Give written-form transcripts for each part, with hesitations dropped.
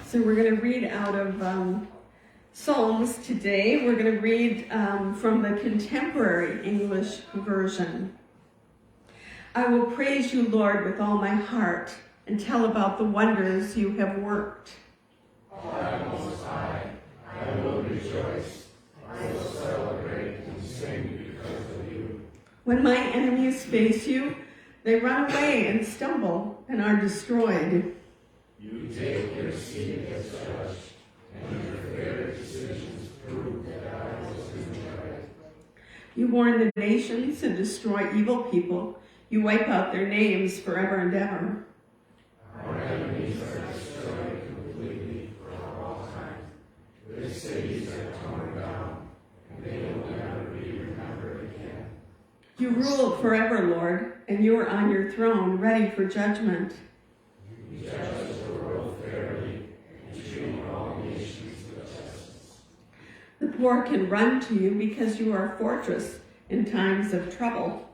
So we're going to read out of Psalms today. We're going to read from the Contemporary English Version. I will praise you, Lord, with all my heart and tell about the wonders you have worked. God Most High, I will rejoice. I will celebrate and sing because of you. When my enemies face you, they run away and stumble and are destroyed. You take your seat as judge, and your fair decisions prove that I was in the right. You warn the nations and destroy evil people. You wipe out their names forever and ever. Our enemies are destroyed completely for all time. Their cities are torn down, and they will never be remembered again. You rule forever, Lord, and you are on your throne, ready for judgment. You judge the world fairly and treat all nations with justice. The poor can run to you because you are a fortress in times of trouble.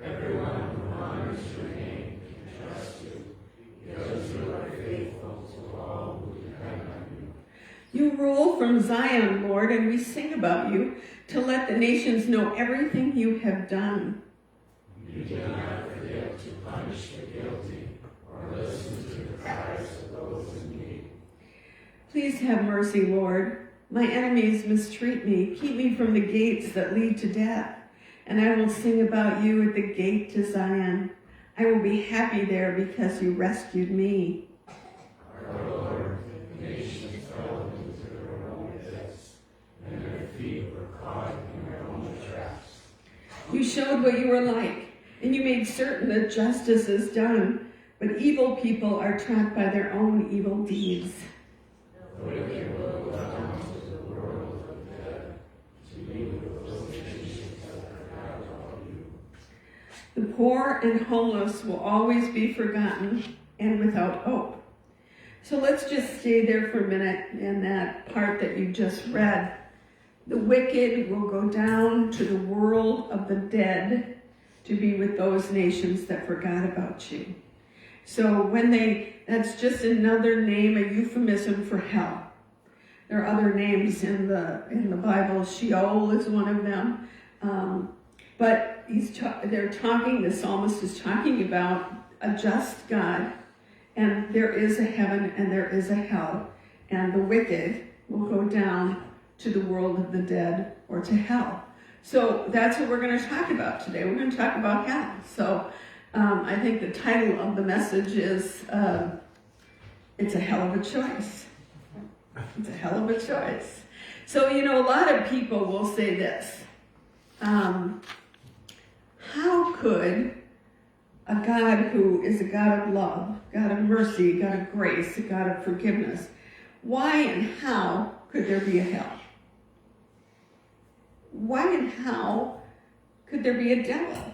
Everyone who honors your name can trust you, because you are faithful to all who depend on you. You rule from Zion, Lord, and we sing about you to let the nations know everything you have done. You do not forget to punish the guilty or listen to the cries of those in need. Please have mercy, Lord. My enemies mistreat me. Keep me from the gates that lead to death. And I will sing about you at the gate to Zion. I will be happy there because you rescued me. Our Lord, the nations fell into their own pits, and their feet were caught in their own traps. You showed what you were like, and you made certain that justice is done, but evil people are trapped by their own evil deeds. The wicked will go down to the world of the dead, to be with those nations that forgot about you. The poor and homeless will always be forgotten and without hope. So let's just stay there for a minute in that part that you just read. The wicked will go down to the world of the dead to be with those nations that forgot about you. So that's just another name, a euphemism for hell. There are other names in the Bible. Sheol is one of them. But the psalmist is talking about a just God, and there is a heaven and there is a hell, and the wicked will go down to the world of the dead or to hell. So that's what we're going to talk about today. We're going to talk about hell. So I think the title of the message is It's a Hell of a Choice. It's a hell of a choice. So, a lot of people will say this. How could a God who is a God of love, God of mercy, God of grace, a God of forgiveness, why and how could there be a hell? Why and how could there be a devil?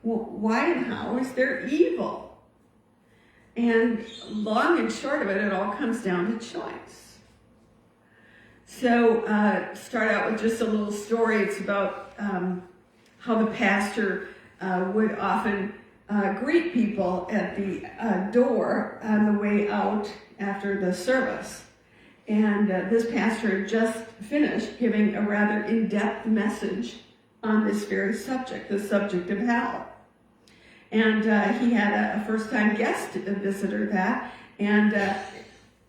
Why and how is there evil? And long and short of it, it all comes down to choice. So start out with just a little story. It's about how the pastor would often greet people at the door on the way out after the service. And this pastor had just finished giving a rather in-depth message on this very subject, the subject of hell. And he had a first-time guest visitor that, and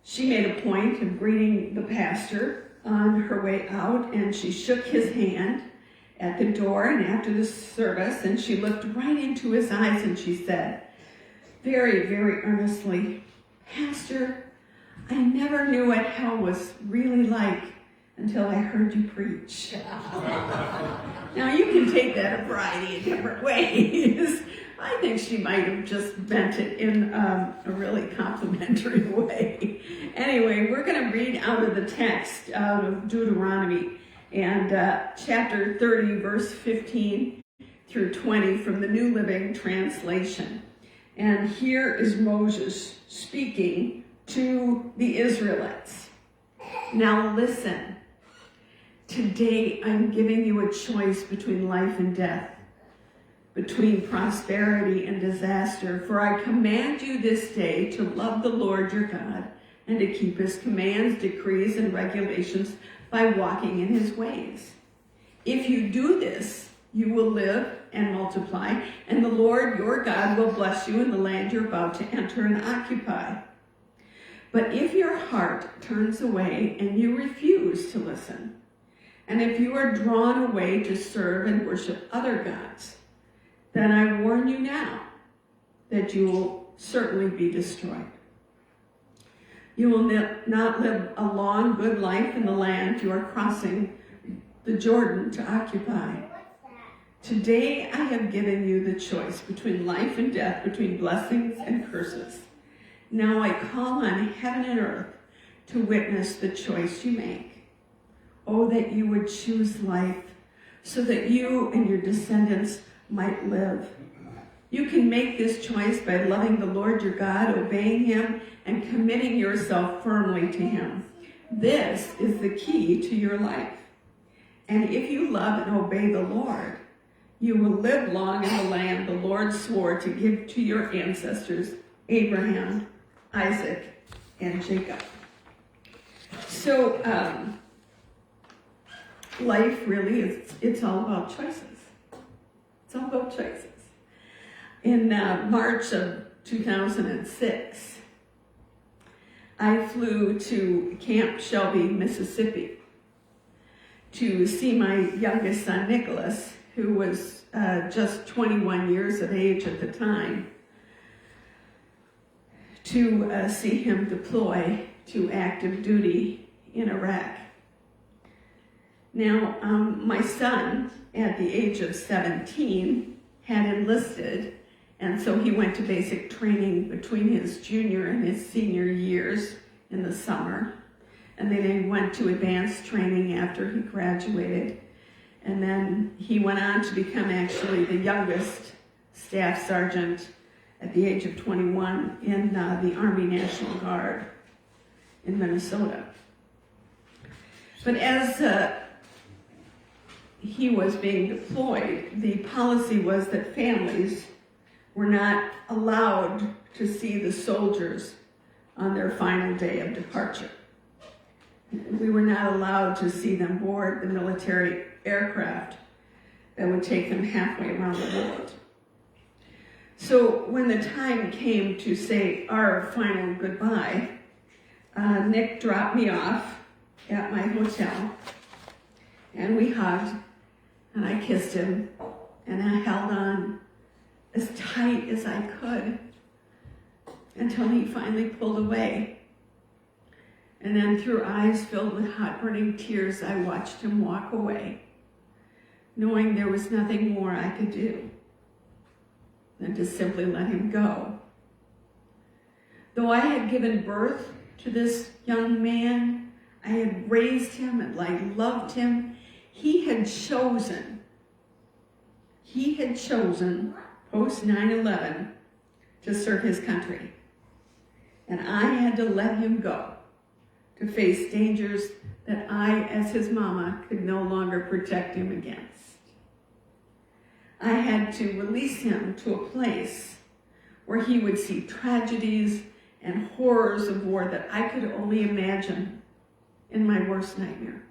she made a point of greeting the pastor on her way out, and she shook his hand at the door and after the service, and she looked right into his eyes and she said, very, very earnestly, "Pastor, I never knew what hell was really like until I heard you preach." Now, you can take that a variety of different ways. I think she might have just meant it in a really complimentary way. Anyway, we're going to read out of the text out of Deuteronomy and chapter 30, verse 15 through 20 from the New Living Translation. And here is Moses speaking to the Israelites. "Now listen. Today I'm giving you a choice between life and death, between prosperity and disaster. For I command you this day to love the Lord your God and to keep his commands, decrees, and regulations by walking in his ways. If you do this, you will live and multiply, and the Lord your God will bless you in the land you're about to enter and occupy. But if your heart turns away and you refuse to listen, and if you are drawn away to serve and worship other gods, then I warn you now that you will certainly be destroyed. You will not live a long, good life in the land you are crossing the Jordan to occupy. Today I have given you the choice between life and death, between blessings and curses. Now I call on heaven and earth to witness the choice you make. Oh, that you would choose life so that you and your descendants might live. You can make this choice by loving the Lord your God, obeying him, and committing yourself firmly to him. This is the key to your life. And if you love and obey the Lord, you will live long in the land the Lord swore to give to your ancestors, Abraham, Isaac, and Jacob. So, life really is, it's all about choices. It's all about choices. In March of 2006, I flew to Camp Shelby, Mississippi, to see my youngest son, Nicholas, who was just 21 years of age at the time, to see him deploy to active duty in Iraq. Now, my son, at the age of 17, had enlisted, and so he went to basic training between his junior and his senior years in the summer. And then he went to advanced training after he graduated. And then he went on to become actually the youngest staff sergeant at the age of 21 in the Army National Guard in Minnesota. But as he was being deployed, the policy was that families were not allowed to see the soldiers on their final day of departure. We were not allowed to see them board the military aircraft that would take them halfway around the world. So when the time came to say our final goodbye, Nick dropped me off at my hotel, and we hugged, and I kissed him, and I held on as tight as I could until he finally pulled away. And then through eyes filled with hot burning tears, I watched him walk away, knowing there was nothing more I could do than to simply let him go. Though I had given birth to this young man, I had raised him and I loved him, he had chosen post 9/11 to serve his country. And I had to let him go to face dangers that I, as his mama, could no longer protect him against. I had to release him to a place where he would see tragedies and horrors of war that I could only imagine in my worst nightmare.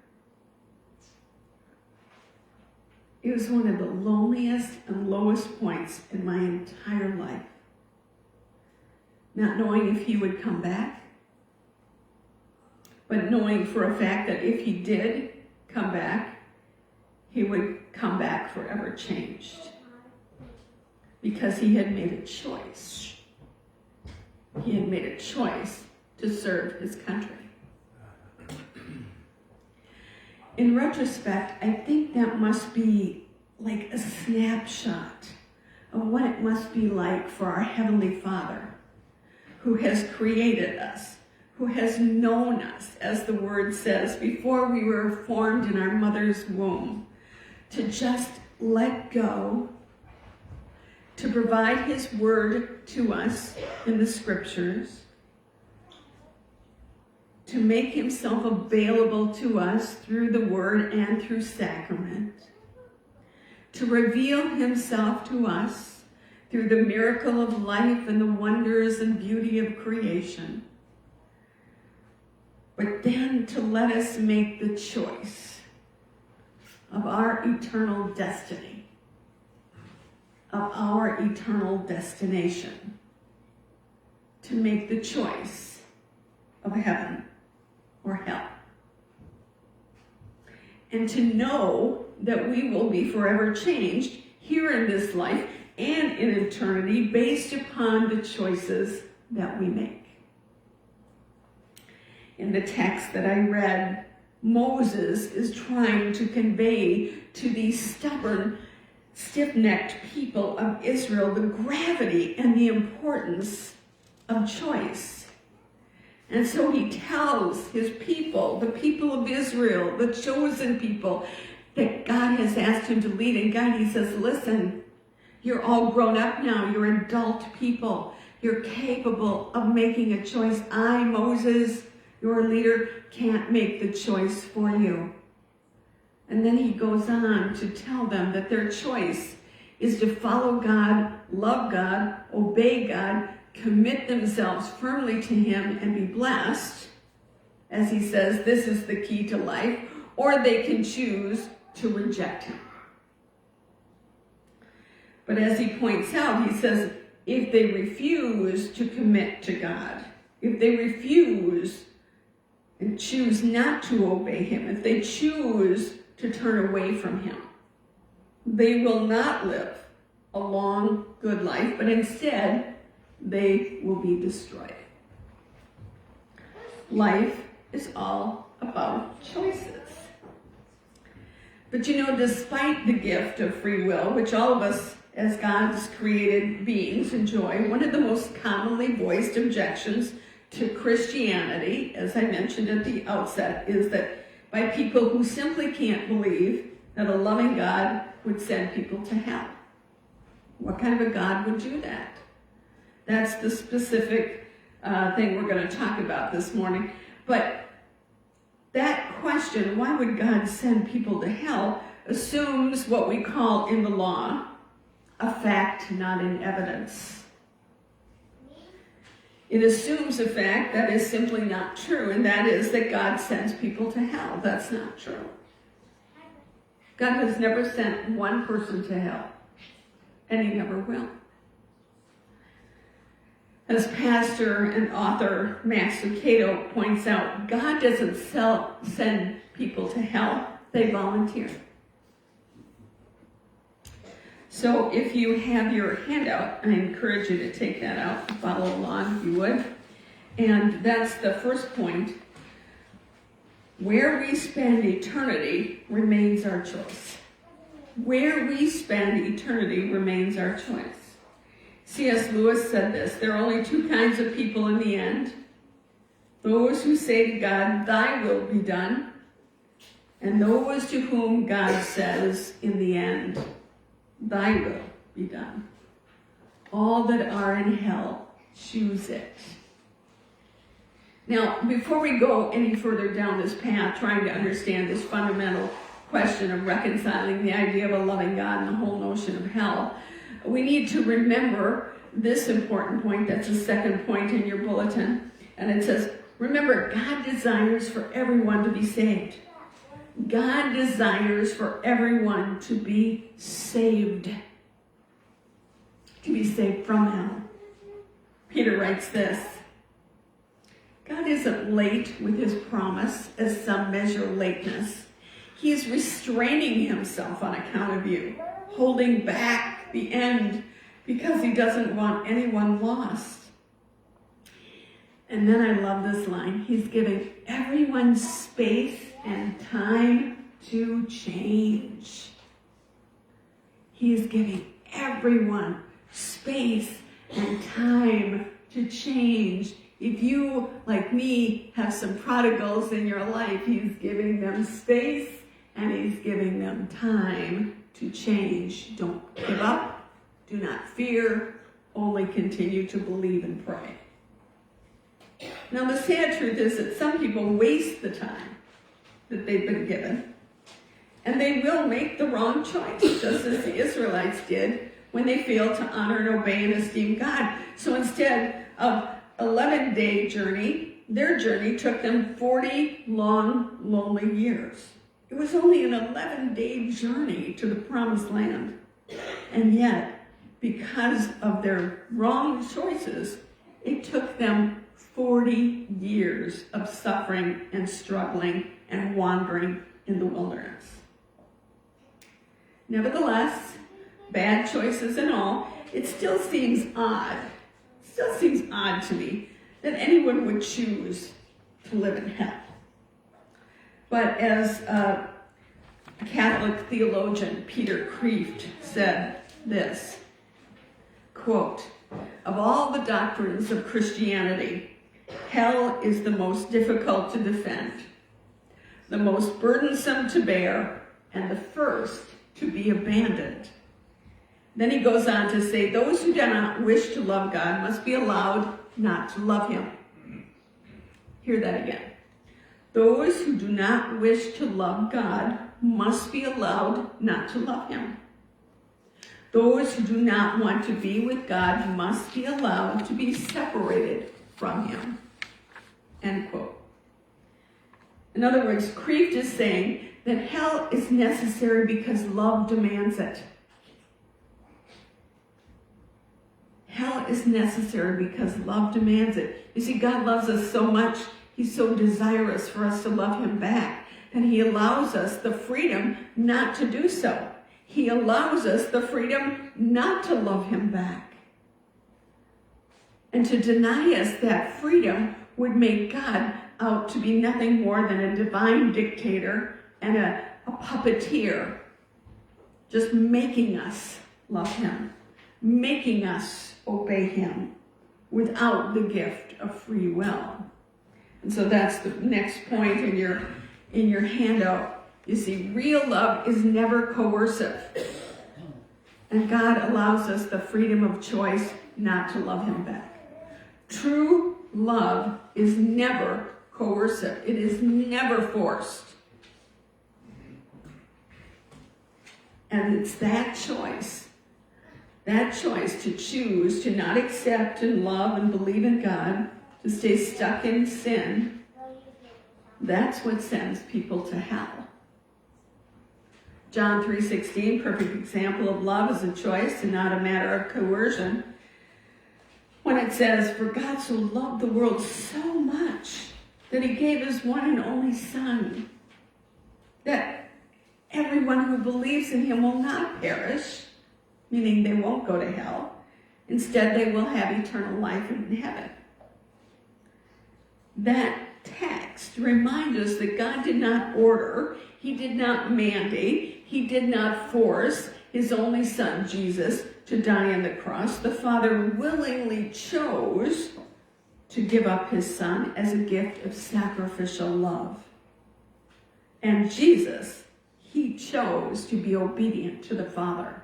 It was one of the loneliest and lowest points in my entire life. Not knowing if he would come back, but knowing for a fact that if he did come back, he would come back forever changed. Because he had made a choice. He had made a choice to serve his country. In retrospect, I think that must be like a snapshot of what it must be like for our Heavenly Father, who has created us, who has known us, as the word says, before we were formed in our mother's womb, to just let go, to provide his word to us in the scriptures, to make himself available to us through the word and through sacrament, to reveal himself to us through the miracle of life and the wonders and beauty of creation, but then to let us make the choice of our eternal destiny, of our eternal destination, to make the choice of heaven or hell. And to know that we will be forever changed here in this life and in eternity based upon the choices that we make. In the text that I read, Moses is trying to convey to these stubborn, stiff-necked people of Israel the gravity and the importance of choice. And so he tells his people, the people of Israel, the chosen people, that God has asked him to lead and guide. He says, listen, you're all grown up now. You're adult people. You're capable of making a choice. I, Moses, your leader, can't make the choice for you. And then he goes on to tell them that their choice is to follow God, love God, obey God, commit themselves firmly to him and be blessed. As he says, this is the key to life. Or they can choose to reject him. But as he points out, he says, if they refuse to commit to God, if they refuse and choose not to obey him, if they choose to turn away from him, they will not live a long, good life, but instead, they will be destroyed. Life is all about choices. But you know, despite the gift of free will, which all of us as God's created beings enjoy, one of the most commonly voiced objections to Christianity, as I mentioned at the outset, is that by people who simply can't believe that a loving God would send people to hell. What kind of a God would do that? That's the specific thing we're going to talk about this morning. But that question, why would God send people to hell, assumes what we call in the law a fact, not an evidence. It assumes a fact that is simply not true, and that is that God sends people to hell. That's not true. God has never sent one person to hell, and he never will. As pastor and author Max Lucado points out, God doesn't send people to hell, they volunteer. So if you have your handout, I encourage you to take that out and follow along if you would. And that's the first point. Where we spend eternity remains our choice. Where we spend eternity remains our choice. C.S. Lewis said this, there are only two kinds of people in the end. Those who say to God, thy will be done, and those to whom God says in the end, thy will be done. All that are in hell choose it. Now, before we go any further down this path, trying to understand this fundamental question of reconciling the idea of a loving God and the whole notion of hell, we need to remember this important point. That's the second point in your bulletin. And it says, remember, God desires for everyone to be saved. God desires for everyone to be saved. To be saved from hell. Peter writes this, God isn't late with his promise as some measure lateness. He is restraining himself on account of you, holding back the end because he doesn't want anyone lost. And then I love this line. He's giving everyone space and time to change. He is giving everyone space and time to change. If you, like me, have some prodigals in your life, he's giving them space and he's giving them time to change. Don't give up. Do not fear. Only continue to believe and pray. Now, the sad truth is that some people waste the time that they've been given, and they will make the wrong choice, just as the Israelites did when they failed to honor and obey and esteem God. So instead of 11-day journey, Their journey took them 40 long, lonely years. It was only an 11-day journey to the promised land. And yet, because of their wrong choices, it took them 40 years of suffering and struggling and wandering in the wilderness. Nevertheless, bad choices and all, it still seems odd to me that anyone would choose to live in hell. But as a Catholic theologian, Peter Kreeft, said this, quote, "Of all the doctrines of Christianity, hell is the most difficult to defend, the most burdensome to bear, and the first to be abandoned." Then he goes on to say, those who do not wish to love God must be allowed not to love him. Hear that again. Those who do not wish to love God must be allowed not to love him. Those who do not want to be with God must be allowed to be separated from him. End quote. In other words, Kreeft is saying that hell is necessary because love demands it. Hell is necessary because love demands it. You see, God loves us so much, he's so desirous for us to love him back, and he allows us the freedom not to do so. He allows us the freedom not to love him back. And to deny us that freedom would make God out to be nothing more than a divine dictator and a puppeteer, just making us love him, making us obey him without the gift of free will. And so that's the next point in your handout. You see, real love is never coercive. And God allows us the freedom of choice not to love him back. True love is never coercive. It is never forced. And it's that choice to choose to not accept and love and believe in God, to stay stuck in sin, that's what sends people to hell. John 3:16, perfect example of love is a choice and not a matter of coercion. When it says, "For God so loved the world so much that he gave his one and only Son, that everyone who believes in him will not perish," meaning they won't go to hell. Instead, they will have eternal life in heaven. That text reminds us that God did not order, he did not mandate, he did not force his only Son, Jesus, to die on the cross. The Father willingly chose to give up his Son as a gift of sacrificial love. And Jesus, he chose to be obedient to the Father.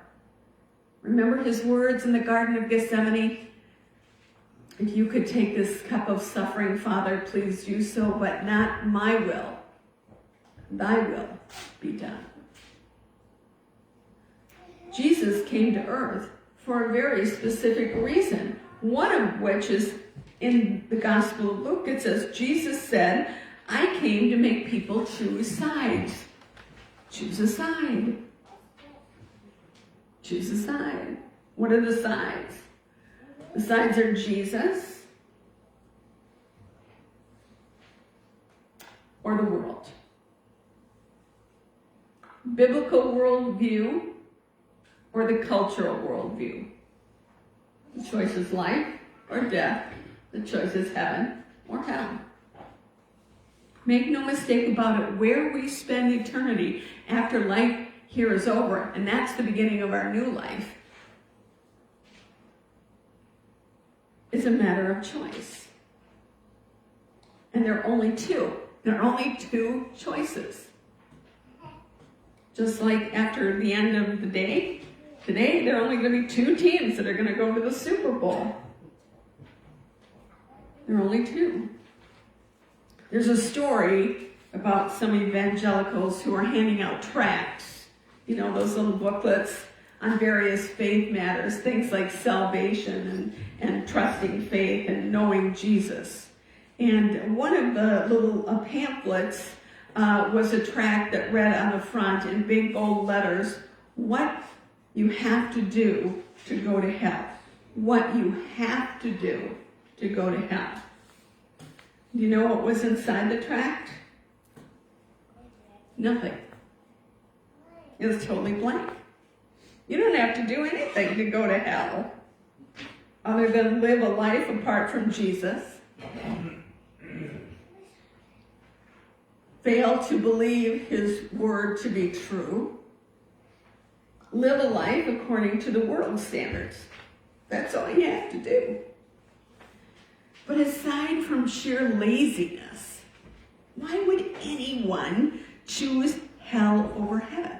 Remember his words in the Garden of Gethsemane? "If you could take this cup of suffering, Father, please do so, but not my will. Thy will be done." Jesus came to earth for a very specific reason, one of which is in the Gospel of Luke. It says, Jesus said, "I came to make people choose sides." Choose a side. Choose a side. What are the sides? The sides are Jesus or the world. Biblical worldview or the cultural worldview. The choice is life or death. The choice is heaven or hell. Make no mistake about it, where we spend eternity after life here is over, and that's the beginning of our new life, is a matter of choice. And there are only two. There are only two choices. Just like after the end of the day, today there are only going to be two teams that are going to go to the Super Bowl. There are only two. There's a story about some evangelicals who are handing out tracts, those little booklets on various faith matters, things like salvation and trusting faith and knowing Jesus. And one of the little pamphlets was a tract that read on the front in big bold letters, what you have to do to go to hell. What you have to do to go to hell. Do you know what was inside the tract? Nothing. It was totally blank. You don't have to do anything to go to hell other than live a life apart from Jesus, fail to believe his word to be true, live a life according to the world's standards. That's all you have to do. But aside from sheer laziness, why would anyone choose hell over heaven?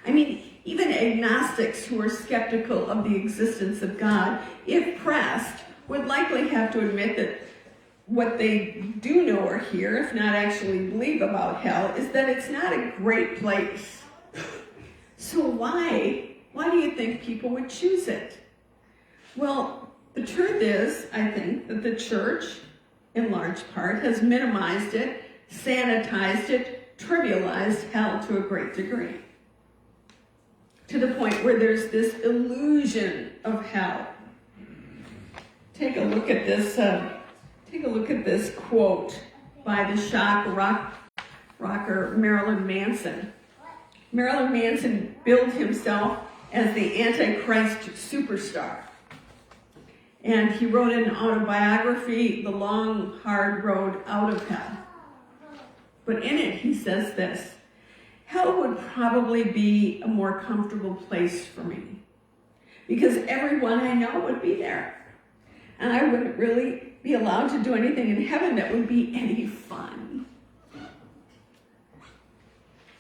I mean, even agnostics who are skeptical of the existence of God, if pressed, would likely have to admit that what they do know or hear, if not actually believe about hell, is that it's not a great place. So why do you think people would choose it? Well, the truth is, I think, that the church, in large part, has minimized it, sanitized it, trivialized hell to a great degree. To the point where there's this illusion of hell. Take a look at this quote by the shock rocker Marilyn Manson. Marilyn Manson billed himself as the Antichrist superstar. And he wrote an autobiography, The Long, Hard Road Out of Hell. But in it, he says this, hell would probably be a more comfortable place for me because everyone I know would be there. And I wouldn't really be allowed to do anything in heaven that would be any fun.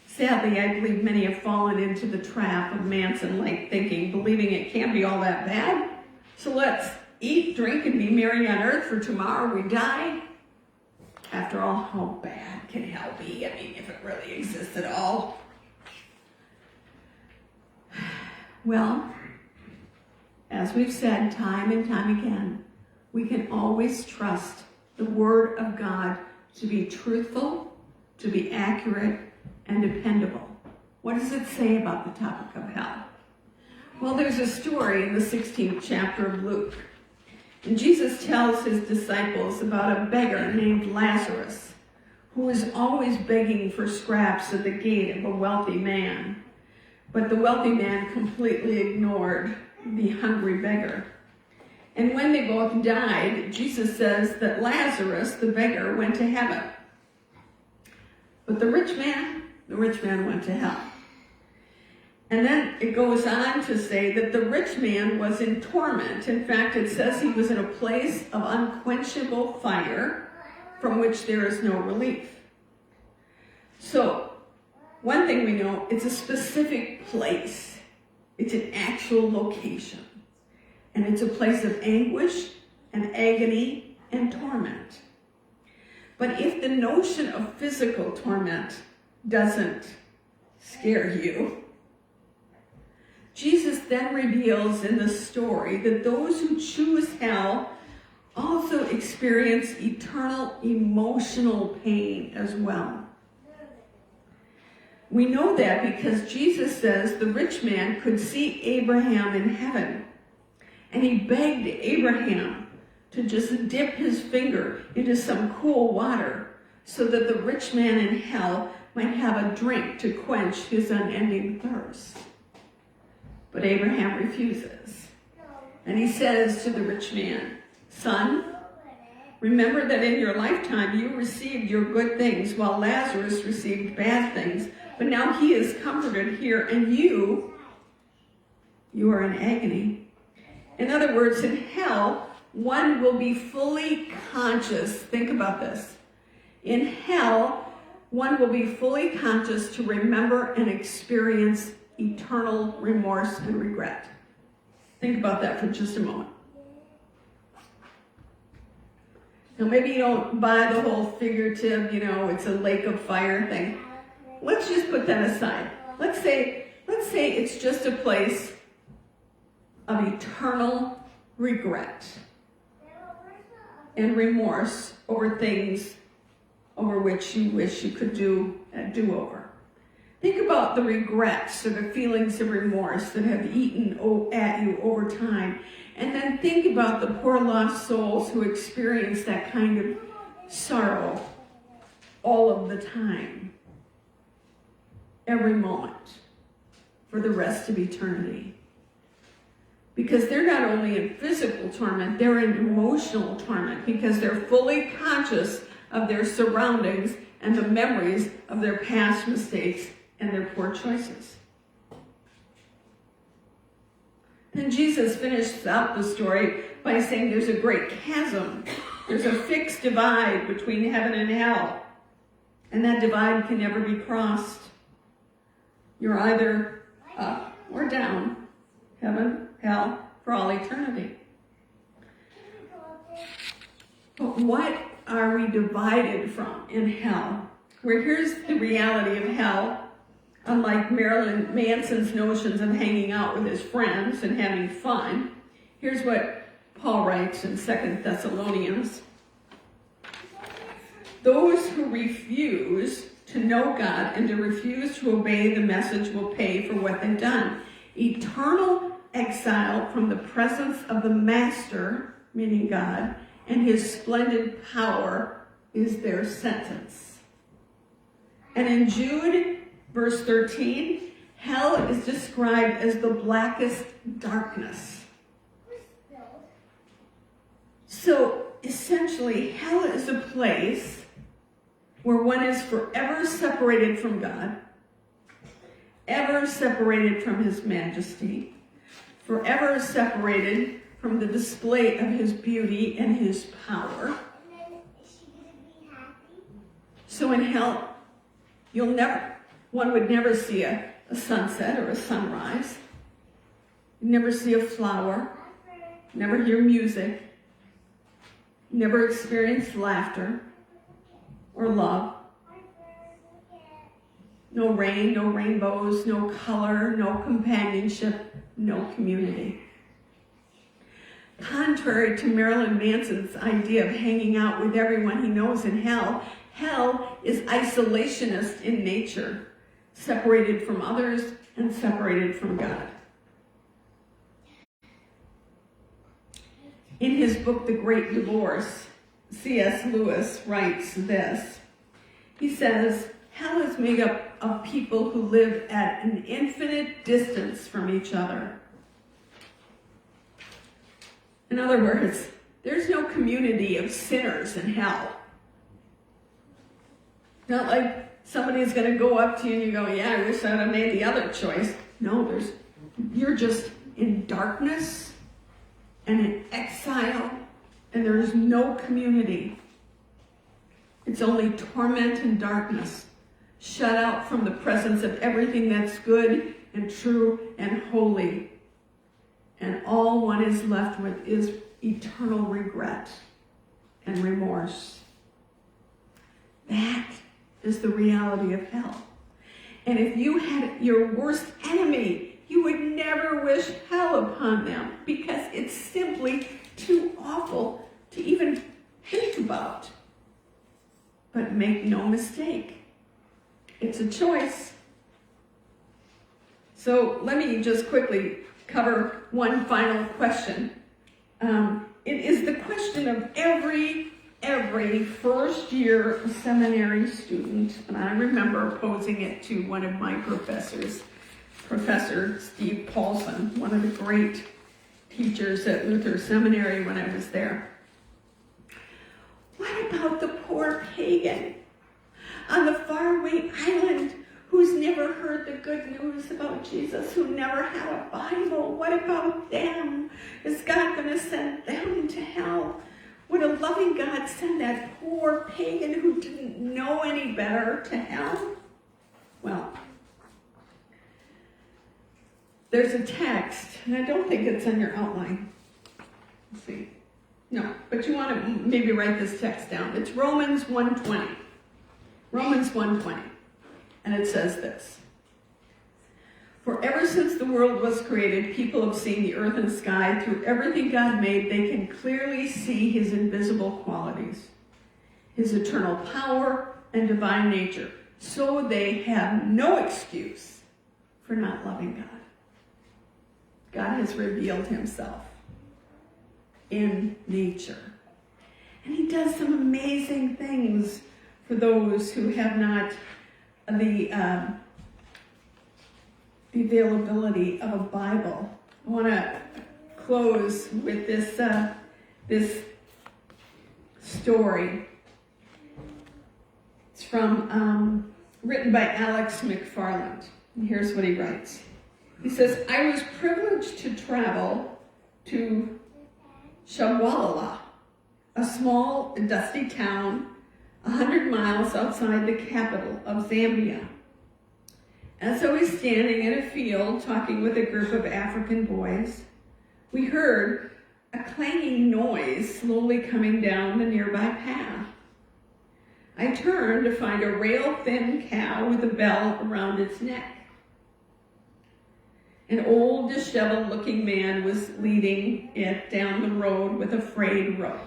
Sadly, I believe many have fallen into the trap of Manson-like thinking, believing it can't be all that bad. So let's eat, drink, and be merry on earth, for tomorrow we die. After all, how bad can hell be? I mean, if it really exists at all. Well, as we've said time and time again, we can always trust the Word of God to be truthful, to be accurate, and dependable. What does it say about the topic of hell? Well, there's a story in the 16th chapter of Luke. And Jesus tells his disciples about a beggar named Lazarus, who was always begging for scraps at the gate of a wealthy man. But the wealthy man completely ignored the hungry beggar. And when they both died, Jesus says that Lazarus, the beggar, went to heaven. But the rich man went to hell. And then it goes on to say that the rich man was in torment. In fact, it says he was in a place of unquenchable fire from which there is no relief. So, one thing we know, it's a specific place. It's an actual location. And it's a place of anguish and agony and torment. But if the notion of physical torment doesn't scare you, Jesus then reveals in the story that those who choose hell also experience eternal emotional pain as well. We know that because Jesus says the rich man could see Abraham in heaven, and he begged Abraham to just dip his finger into some cool water so that the rich man in hell might have a drink to quench his unending thirst. But Abraham refuses. And he says to the rich man, "Son, remember that in your lifetime you received your good things while Lazarus received bad things. But now he is comforted here and you are in agony." In other words, in hell, one will be fully conscious. Think about this. In hell, one will be fully conscious to remember and experience eternal remorse and regret. Think about that for just a moment. Now, maybe you don't buy the whole figurative, it's a lake of fire thing. Let's just put that aside. Let's say it's just a place of eternal regret. and remorse over things over which you wish you could do a do-over. Think about the regrets or the feelings of remorse that have eaten at you over time. And then think about the poor lost souls who experience that kind of sorrow all of the time, every moment, for the rest of eternity. Because they're not only in physical torment, they're in emotional torment because they're fully conscious of their surroundings and the memories of their past mistakes and their poor choices. Then Jesus finishes out the story by saying there's a great chasm. There's a fixed divide between heaven and hell. And that divide can never be crossed. You're either up or down, heaven, hell, for all eternity. But what are we divided from in hell? Where here's the reality of hell. Unlike Marilyn Manson's notions of hanging out with his friends and having fun, here's what Paul writes in 2 Thessalonians. Those who refuse to know God and to refuse to obey the message will pay for what they've done. Eternal exile from the presence of the Master, meaning God, and his splendid power is their sentence. And in Jude, verse 13, hell is described as the blackest darkness. So essentially, hell is a place where one is forever separated from God, ever separated from his majesty, forever separated from the display of his beauty and his power. So in hell, one would never see a sunset or a sunrise. You'd never see a flower, never hear music, never experience laughter or love. No rain, no rainbows, no color, no companionship, no community. Contrary to Marilyn Manson's idea of hanging out with everyone he knows in hell, hell is isolationist in nature, separated from others and separated from God. In his book, The Great Divorce, C.S. Lewis writes this. He says, hell is made up of people who live at an infinite distance from each other. In other words, there's no community of sinners in hell. Not like somebody's going to go up to you and you go, yeah, I wish I'd have made the other choice. No, you're just in darkness and in exile, and there's no community. It's only torment and darkness, shut out from the presence of everything that's good and true and holy. And all one is left with is eternal regret and remorse. That is the reality of hell. And if you had your worst enemy, you would never wish hell upon them because it's simply too awful to even think about. But make no mistake, it's a choice. So let me just quickly cover one final question. It is the question of every first year seminary student, and I remember posing it to one of my professors, Professor Steve Paulson, one of the great teachers at Luther Seminary when I was there. What about the poor pagan on the faraway island who's never heard the good news about Jesus, who never had a Bible? What about them? Is God going to send them to hell? Would a loving God send that poor pagan who didn't know any better to hell? Well, there's a text, and I don't think it's on your outline. Let's see. No, but you want to maybe write this text down. It's Romans 1:20. Romans 1:20. And it says this. For ever since the world was created, people have seen the earth and sky. Through everything God made, they can clearly see his invisible qualities, his eternal power and divine nature. So they have no excuse for not loving God. God has revealed himself in nature. And he does some amazing things for those who have not the availability of a Bible. I want to close with this story. It's from written by Alex McFarland. And here's what he writes. He says, I was privileged to travel to Shawalala, a small, dusty town 100 miles outside the capital of Zambia. As I was standing in a field talking with a group of African boys, we heard a clanging noise slowly coming down the nearby path. I turned to find a rail-thin cow with a bell around its neck. An old, disheveled-looking man was leading it down the road with a frayed rope.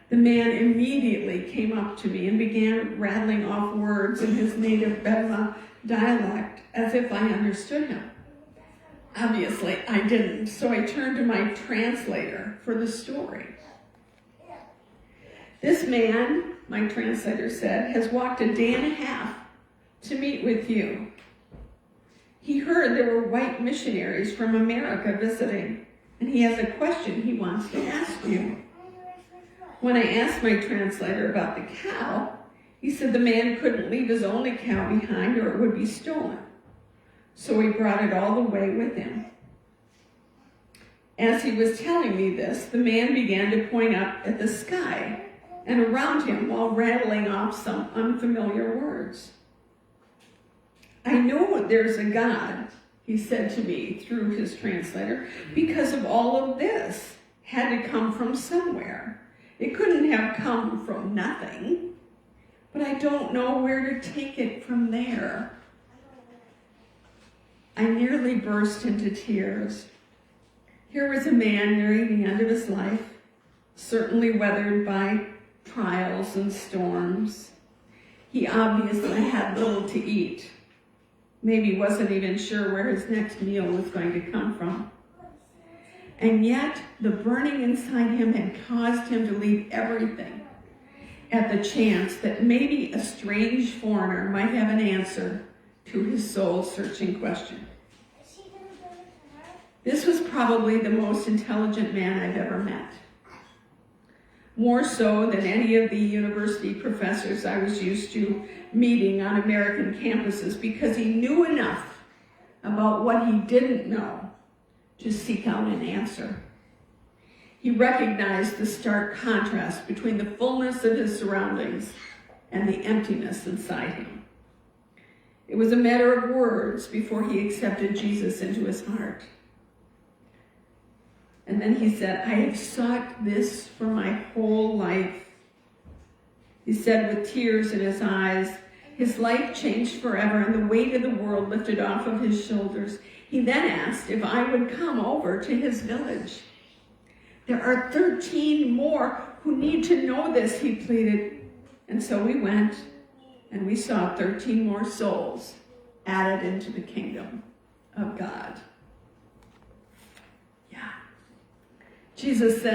The man immediately came up to me and began rattling off words in his native Bedouin dialect as if I understood him. Obviously, I didn't, so I turned to my translator for the story. This man, my translator said, has walked a day and a half to meet with you. He heard there were white missionaries from America visiting, and he has a question he wants to ask you. When I asked my translator about the cow, he said the man couldn't leave his only cow behind or it would be stolen. So he brought it all the way with him. As he was telling me this, the man began to point up at the sky and around him while rattling off some unfamiliar words. I know there's a God, he said to me through his translator, because of all of this had to come from somewhere. It couldn't have come from nothing, but I don't know where to take it from there. I nearly burst into tears. Here was a man nearing the end of his life, certainly weathered by trials and storms. He obviously had little to eat. Maybe wasn't even sure where his next meal was going to come from. And yet, the burning inside him had caused him to leave everything at the chance that maybe a strange foreigner might have an answer to his soul-searching question. This was probably the most intelligent man I've ever met. More so than any of the university professors I was used to meeting on American campuses, because he knew enough about what he didn't know to seek out an answer. He recognized the stark contrast between the fullness of his surroundings and the emptiness inside him. It was a matter of words before he accepted Jesus into his heart. And then he said, I have sought this for my whole life. He said with tears in his eyes, his life changed forever and the weight of the world lifted off of his shoulders. He then asked if I would come over to his village. There are 13 more who need to know this, he pleaded. And so we went and we saw 13 more souls added into the kingdom of God. Yeah. Jesus said,